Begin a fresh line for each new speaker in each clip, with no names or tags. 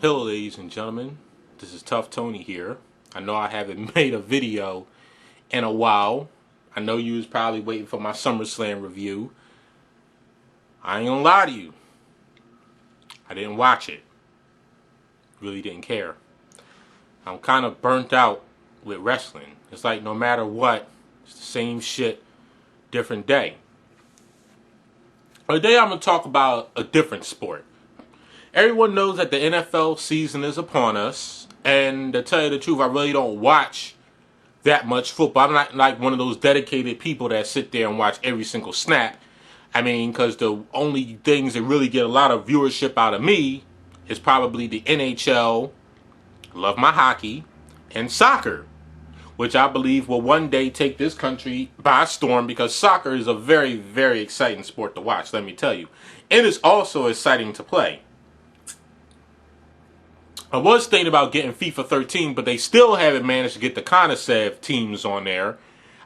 Hello ladies and gentlemen, this is Tough Tony here. I know I haven't made a video in a while. I know you was probably waiting for my SummerSlam review. I ain't gonna lie to you. I didn't watch it. Really didn't care. I'm kind of burnt out with wrestling. It's like no matter what, it's the same shit, different day. Today I'm gonna talk about a different sport. Everyone knows that the NFL season is upon us, and to tell you the truth, I really don't watch that much football. I'm not like one of those dedicated people that sit there and watch every single snap. I mean, because the only things that really get a lot of viewership out of me is probably the NHL, love my hockey, and soccer, which I believe will one day take this country by storm, because soccer is a very, very exciting sport to watch, let me tell you. It is also exciting to play. I was thinking about getting FIFA 13, but they still haven't managed to get the Konasev teams on there.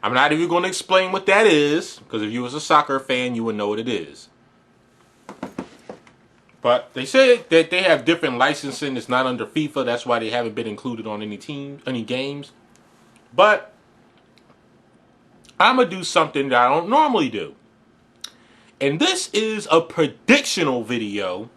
I'm not even going to explain what that is, because if you was a soccer fan, you would know what it is. But they said that they have different licensing. It's not under FIFA. That's why they haven't been included on any games. But I'm going to do something that I don't normally do. And this is a predictional video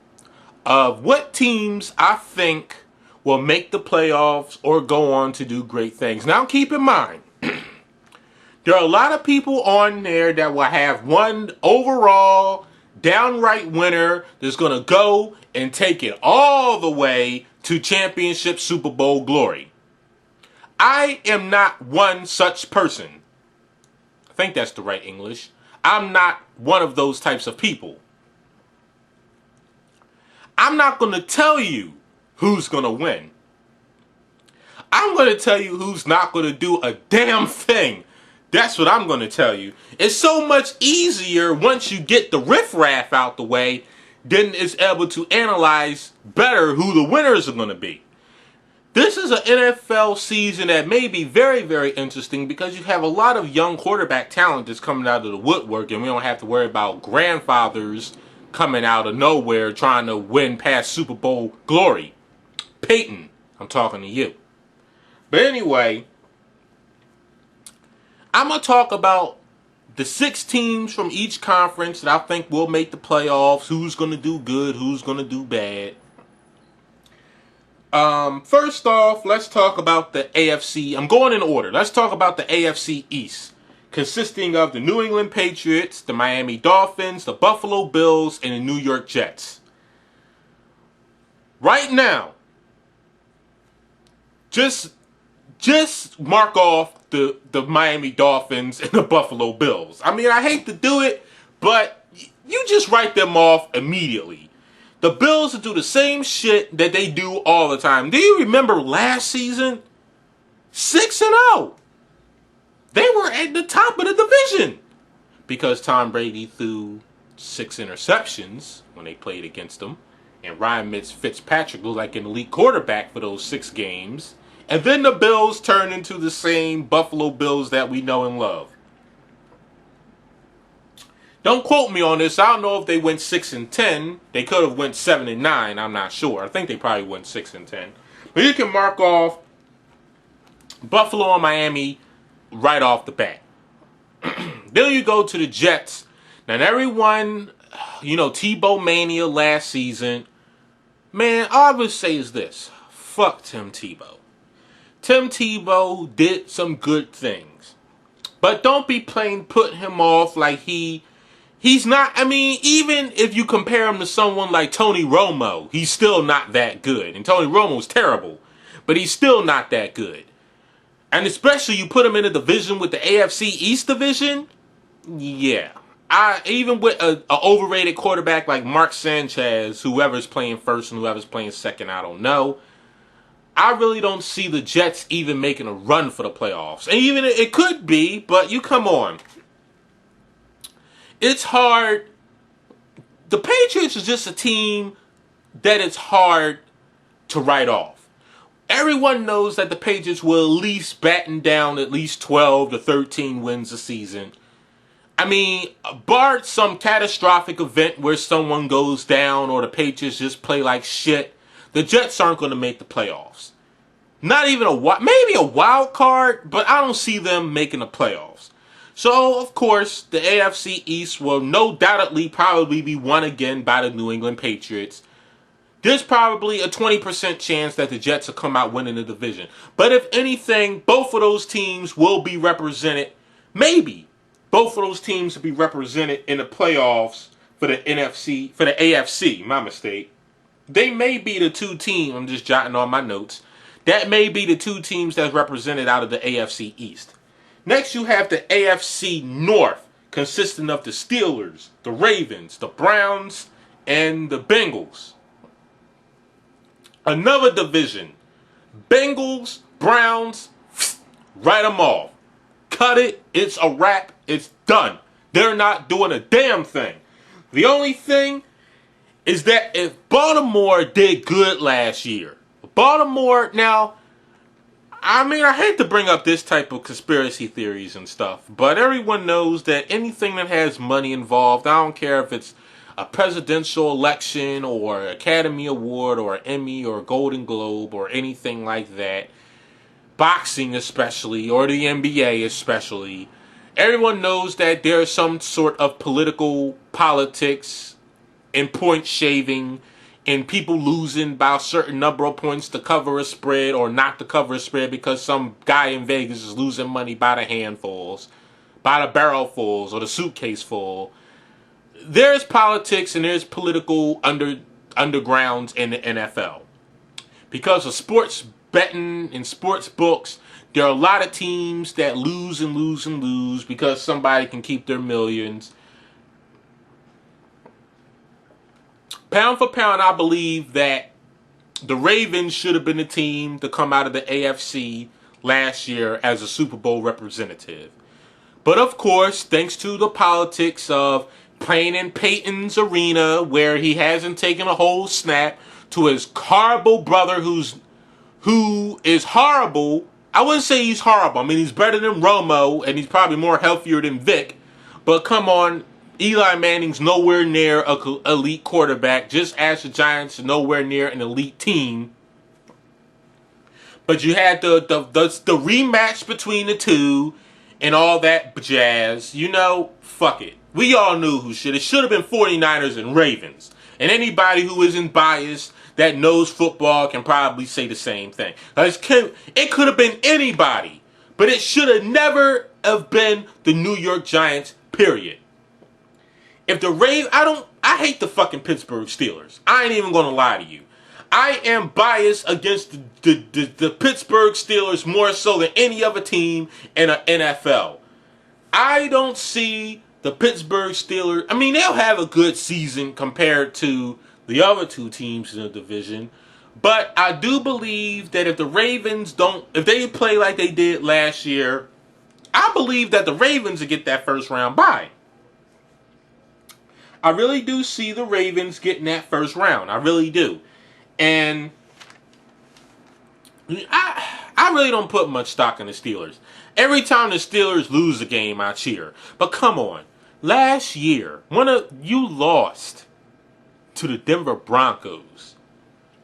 of what teams I think will make the playoffs or go on to do great things. Now keep in mind, there are a lot of people on there that will have one overall downright winner that's going to go and take it all the way to championship Super Bowl glory. I am not one such person. I think that's the right English. I'm not one of those types of people. I'm not going to tell you who's going to win. I'm going to tell you who's not going to do a damn thing. That's what I'm going to tell you. It's so much easier once you get the riffraff out the way, then it's able to analyze better who the winners are going to be. This is an NFL season that may be very, very interesting, because you have a lot of young quarterback talent that's coming out of the woodwork, and we don't have to worry about grandfathers coming out of nowhere trying to win past Super Bowl glory. Peyton, I'm talking to you. But anyway, I'm going to talk about the 6 teams from each conference that I think will make the playoffs, who's going to do good, who's going to do bad. First off, let's talk about the AFC. I'm going in order. Let's talk about the AFC East, consisting of the New England Patriots, the Miami Dolphins, the Buffalo Bills, and the New York Jets. Right now, just mark off the Miami Dolphins and the Buffalo Bills. I mean, I hate to do it, but you just write them off immediately. The Bills will do the same shit that they do all the time. Do you remember last season? 6-0. They were at the top of the division because Tom Brady threw 6 interceptions when they played against them, and Ryan Fitzpatrick looked like an elite quarterback for those 6 games. And then the Bills turned into the same Buffalo Bills that we know and love. Don't quote me on this. I don't know if they went 6-10. They could have went 7-9. I'm not sure. I think they probably went 6-10. But you can mark off Buffalo and Miami right off the bat. Then you go to the Jets. Now everyone, Tebow mania last season. Man, all I would say is this. Fuck Tim Tebow. Tim Tebow did some good things. But don't be putting him off like he's not. I mean, even if you compare him to someone like Tony Romo, he's still not that good. And Tony Romo's terrible, but he's still not that good. And especially you put him in a division with the AFC East division, yeah. Even with an overrated quarterback like Mark Sanchez, whoever's playing first and whoever's playing second, I don't know. I really don't see the Jets even making a run for the playoffs. And even it could be, but you come on. It's hard. The Patriots is just a team that it's hard to write off. Everyone knows that the Patriots will at least batten down at least 12 to 13 wins a season. I mean, bar some catastrophic event where someone goes down or the Patriots just play like shit, the Jets aren't going to make the playoffs. Not even maybe a wild card, but I don't see them making the playoffs. So, of course, the AFC East will no doubtedly probably be won again by the New England Patriots. There's probably a 20% chance that the Jets will come out winning the division. But if anything, both of those teams will be represented. Maybe both of those teams will be represented in the playoffs for the AFC. My mistake. They may be the two teams. I'm just jotting on my notes. That may be the two teams that's represented out of the AFC East. Next, you have the AFC North, consisting of the Steelers, the Ravens, the Browns, and the Bengals. Another division. Bengals, Browns, write them off. Cut it. It's a wrap. It's done. They're not doing a damn thing. The only thing is that if Baltimore did good last year, Baltimore, now, I mean, I hate to bring up this type of conspiracy theories and stuff, but everyone knows that anything that has money involved, I don't care if it's a presidential election or Academy Award or Emmy or Golden Globe or anything like that, boxing especially, or the NBA especially, everyone knows that there's some sort of politics and point shaving and people losing by a certain number of points to cover a spread or not to cover a spread because some guy in Vegas is losing money by the handfuls, by the barrelfuls or the suitcase full. There's politics and there's political undergrounds in the NFL. Because of sports betting and sports books, there are a lot of teams that lose and lose and lose because somebody can keep their millions. Pound for pound, I believe that the Ravens should have been the team to come out of the AFC last year as a Super Bowl representative. But of course, thanks to the politics of playing in Peyton's arena where he hasn't taken a whole snap, to his horrible brother who is horrible. I wouldn't say he's horrible. I mean, he's better than Romo and he's probably more healthier than Vic. But come on, Eli Manning's nowhere near an elite quarterback, just as the Giants are nowhere near an elite team. But you had the rematch between the two and all that jazz. You know, fuck it. We all knew who should. It should have been 49ers and Ravens. And anybody who isn't biased that knows football can probably say the same thing. It could have been anybody. But it should have never have been the New York Giants, period. If the Ravens, I hate the fucking Pittsburgh Steelers. I ain't even gonna lie to you. I am biased against the Pittsburgh Steelers more so than any other team in the NFL. I don't see the Pittsburgh Steelers. I mean, they'll have a good season compared to the other two teams in the division. But I do believe that if the Ravens if they play like they did last year, I believe that the Ravens will get that first round bye. I really do see the Ravens getting that first round. I really do. And I really don't put much stock in the Steelers. Every time the Steelers lose a game, I cheer. But come on. Last year, you lost to the Denver Broncos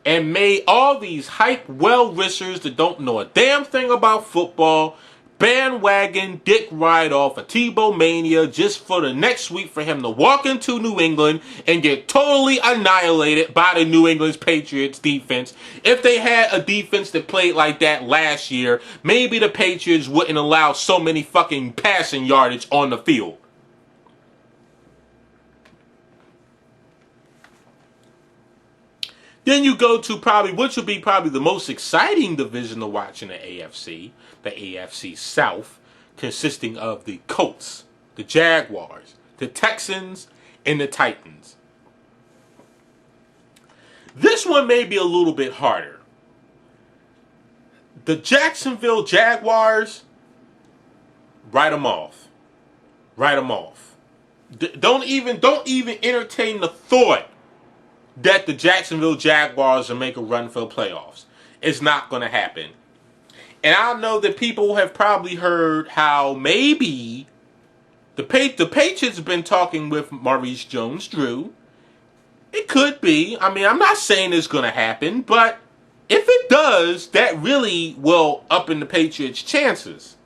and made all these hype well-wishers that don't know a damn thing about football bandwagon dick ride off a Tebow mania just for the next week for him to walk into New England and get totally annihilated by the New England Patriots defense. If they had a defense that played like that last year, maybe the Patriots wouldn't allow so many fucking passing yardage on the field. Then you go to which would be probably the most exciting division to watch in the AFC South, consisting of the Colts, the Jaguars, the Texans, and the Titans. This one may be a little bit harder. The Jacksonville Jaguars, write them off. Write them off. Don't even entertain the thought that the Jacksonville Jaguars will make a run for the playoffs. It's not going to happen. And I know that people have probably heard how maybe the Patriots have been talking with Maurice Jones-Drew, It could be. I mean, I'm not saying it's going to happen, but if it does, that really will up in the Patriots' chances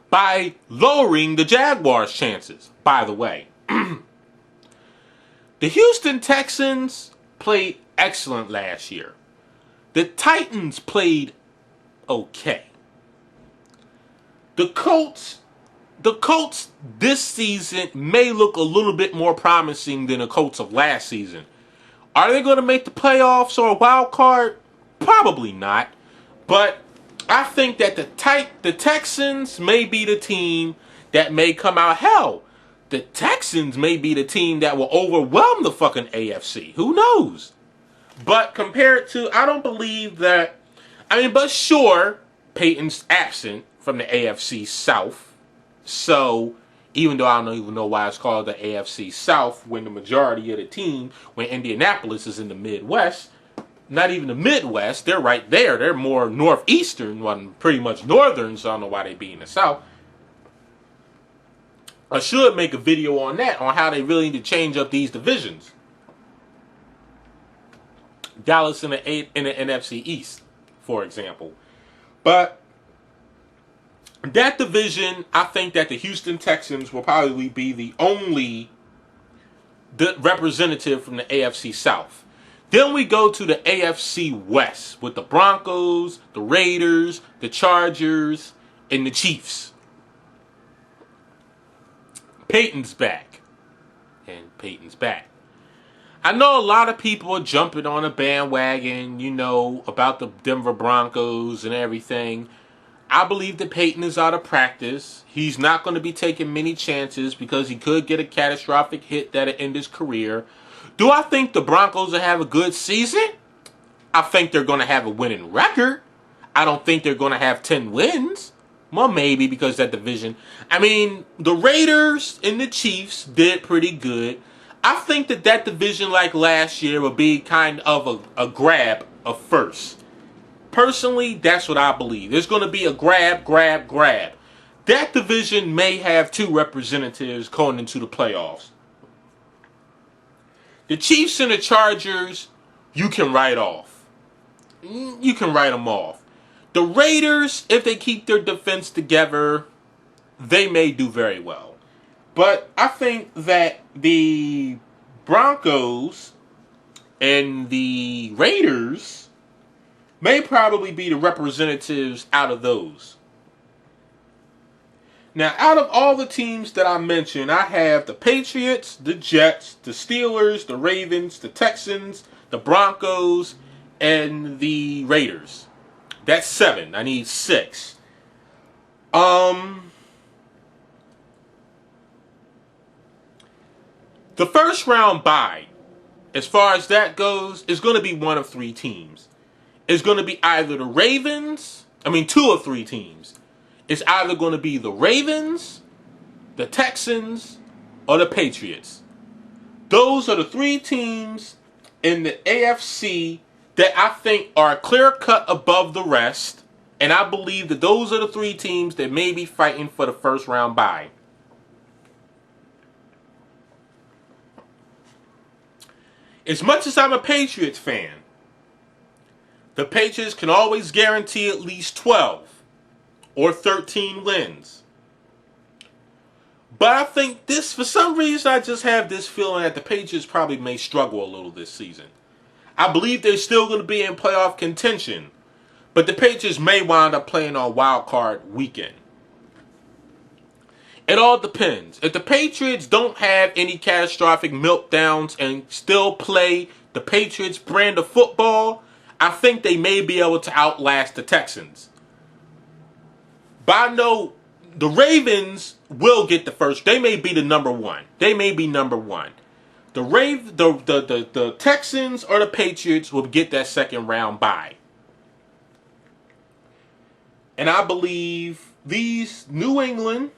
by lowering the Jaguars' chances, by the way. The Houston Texans played excellent last year. The Titans played okay. The Colts this season may look a little bit more promising than the Colts of last season. Are they going to make the playoffs or a wild card? Probably not. But I think that the Texans may be the team that may come out. Hell, the Texans may be the team that will overwhelm the fucking AFC. Who knows? But compared to, I don't believe that. I mean, but sure, Peyton's absent from the AFC South. So, even though I don't even know why it's called the AFC South, when the majority of the team, when Indianapolis is in the Midwest, not even the Midwest, they're right there. They're more northeastern, well, pretty much northern, so I don't know why they be in the South. I should make a video on that, on how they really need to change up these divisions. Dallas in the NFC East, for example. But that division, I think that the Houston Texans will probably be the only representative from the AFC South. Then we go to the AFC West with the Broncos, the Raiders, the Chargers, and the Chiefs. Peyton's back. And Peyton's back. I know a lot of people are jumping on a bandwagon, about the Denver Broncos and everything. I believe that Peyton is out of practice. He's not going to be taking many chances because he could get a catastrophic hit that'll end his career. Do I think the Broncos will have a good season? I think they're going to have a winning record. I don't think they're going to have 10 wins. Well, maybe because that division. I mean, the Raiders and the Chiefs did pretty good. I think that division, like last year, will be kind of a grab of first. Personally, that's what I believe. There's going to be a grab. That division may have 2 representatives going into the playoffs. The Chiefs and the Chargers, you can write off. You can write them off. The Raiders, if they keep their defense together, they may do very well. But I think that the Broncos and the Raiders may probably be the representatives out of those. Now, out of all the teams that I mentioned, I have the Patriots, the Jets, the Steelers, the Ravens, the Texans, the Broncos, and the Raiders. That's 7. I need 6. The first round bye, as far as that goes, is going to be one of 3 teams. It's going to be either the Ravens, 2 of 3 teams. It's either going to be the Ravens, the Texans, or the Patriots. Those are the 3 teams in the AFC that I think are clear-cut above the rest. And I believe that those are the 3 teams that may be fighting for the first round bye. As much as I'm a Patriots fan, the Patriots can always guarantee at least 12 or 13 wins. But I think this, for some reason, I just have this feeling that the Patriots probably may struggle a little this season. I believe they're still going to be in playoff contention, but the Patriots may wind up playing on wild card weekend. It all depends. If the Patriots don't have any catastrophic meltdowns and still play the Patriots brand of football, I think they may be able to outlast the Texans. But I know the Ravens will get the first. They may be the number 1. They may be number 1. The Texans or the Patriots will get that second round bye. And I believe these New England,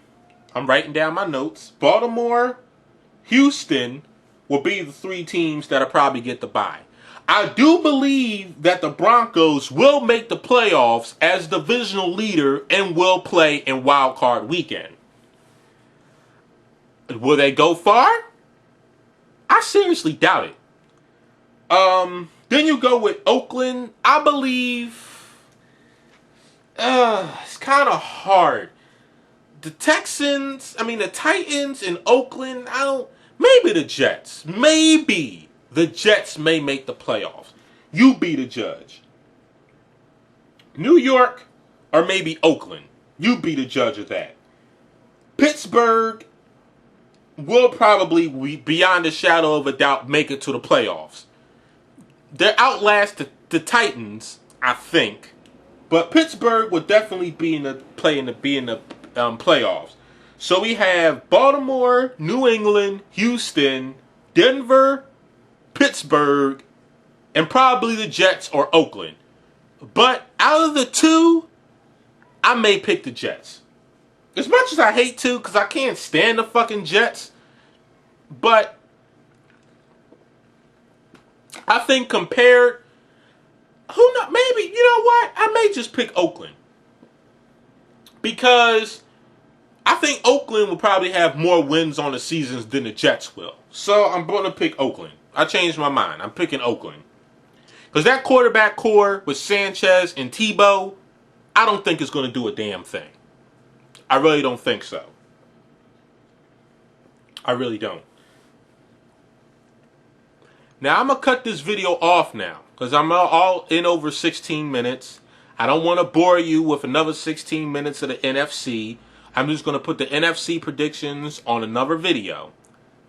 I'm writing down my notes, Baltimore, Houston will be the 3 teams that'll probably get the bye. I do believe that the Broncos will make the playoffs as divisional leader and will play in wild card weekend. Will they go far? I seriously doubt it. Then you go with Oakland. I believe it's kind of hard. The Titans in Oakland, maybe the Jets. Maybe the Jets may make the playoffs. You be the judge. New York or maybe Oakland. You be the judge of that. Pittsburgh will probably, beyond a shadow of a doubt, make it to the playoffs. They'll outlast the Titans, I think, but Pittsburgh will definitely be in the playoffs. So we have Baltimore, New England, Houston, Denver, Pittsburgh, and probably the Jets or Oakland. But out of the two, I may pick the Jets. As much as I hate to, because I can't stand the fucking Jets, but I think compared, who knows, maybe, you know what? I may just pick Oakland. Because I think Oakland will probably have more wins on the seasons than the Jets will. So I'm going to pick Oakland. I changed my mind. I'm picking Oakland. Because that quarterback core with Sanchez and Tebow, I don't think it's going to do a damn thing. I really don't think so. I really don't. Now, I'm going to cut this video off now. Because I'm all in over 16 minutes. I don't want to bore you with another 16 minutes of the NFC. I'm just going to put the NFC predictions on another video.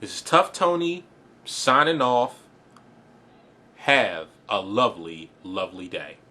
This is Tough Tony signing off. Have a lovely, lovely day.